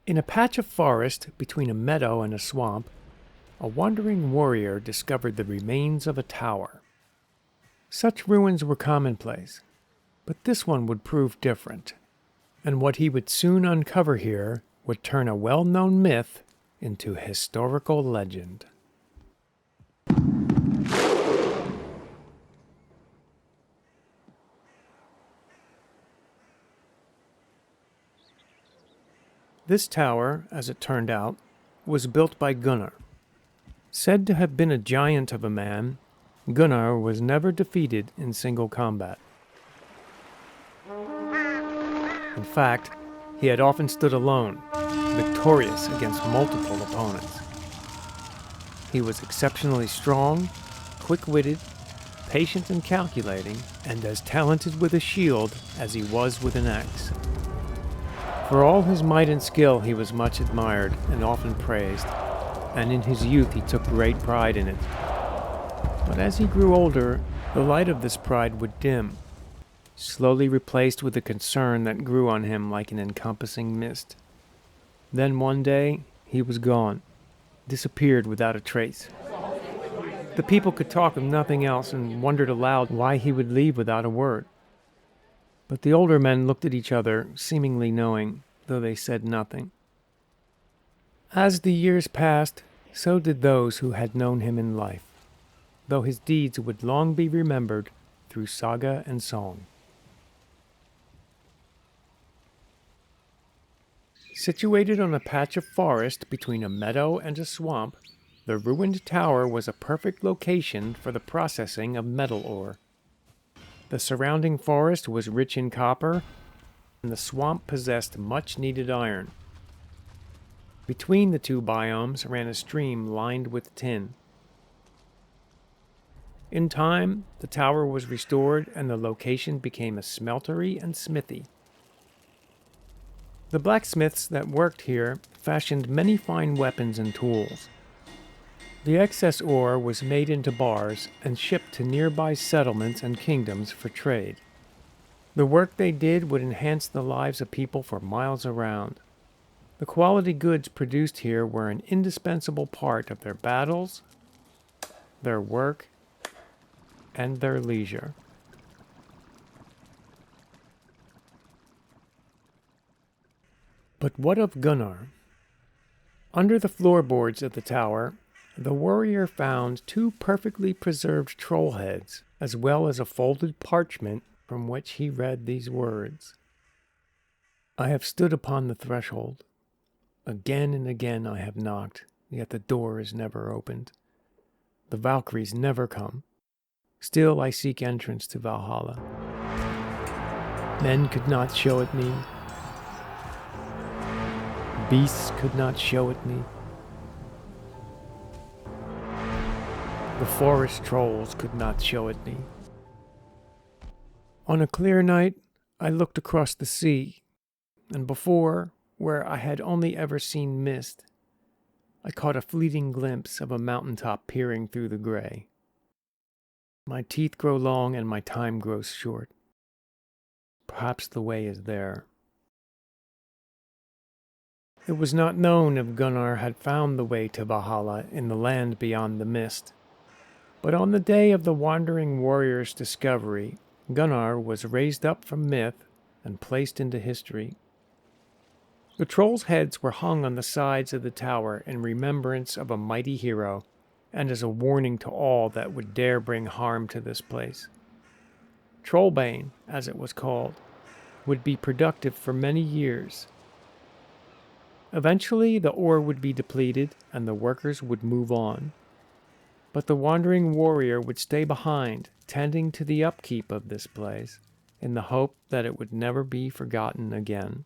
In a patch of forest between a meadow and a swamp, a wandering warrior discovered the remains of a tower. Such ruins were commonplace, but this one would prove different, and what he would soon uncover here would turn a well-known myth into historical legend. This tower, as it turned out, was built by Gunnar. Said to have been a giant of a man, Gunnar was never defeated in single combat. In fact, he had often stood alone, victorious against multiple opponents. He was exceptionally strong, quick-witted, patient and calculating, and as talented with a shield as he was with an axe. For all his might and skill, he was much admired and often praised, and in his youth he took great pride in it. But as he grew older, the light of this pride would dim, slowly replaced with a concern that grew on him like an encompassing mist. Then one day, he was gone, disappeared without a trace. The people could talk of nothing else and wondered aloud why he would leave without a word. But the older men looked at each other, seemingly knowing, though they said nothing. As the years passed, so did those who had known him in life, though his deeds would long be remembered through saga and song. Situated on a patch of forest between a meadow and a swamp, the ruined tower was a perfect location for the processing of metal ore. The surrounding forest was rich in copper, and the swamp possessed much-needed iron. Between the two biomes ran a stream lined with tin. In time, the tower was restored and the location became a smeltery and smithy. The blacksmiths that worked here fashioned many fine weapons and tools. The excess ore was made into bars and shipped to nearby settlements and kingdoms for trade. The work they did would enhance the lives of people for miles around. The quality goods produced here were an indispensable part of their battles, their work, and their leisure. But what of Gunnar? Under the floorboards of the tower, the warrior found 2 perfectly preserved troll heads, as well as a folded parchment from which he read these words. I have stood upon the threshold. Again and again I have knocked, yet the door is never opened. The Valkyries never come. Still I seek entrance to Valhalla. Men could not show it me. Beasts could not show it me. The forest trolls could not show it me. On a clear night, I looked across the sea, and before, where I had only ever seen mist, I caught a fleeting glimpse of a mountaintop peering through the gray. My teeth grow long and my time grows short. Perhaps the way is there. It was not known if Gunnar had found the way to Valhalla in the land beyond the mist. But on the day of the wandering warrior's discovery, Gunnar was raised up from myth and placed into history. The trolls' heads were hung on the sides of the tower in remembrance of a mighty hero and as a warning to all that would dare bring harm to this place. Trollbane, as it was called, would be productive for many years. Eventually, the ore would be depleted and the workers would move on. But the wandering warrior would stay behind, tending to the upkeep of this place, in the hope that it would never be forgotten again.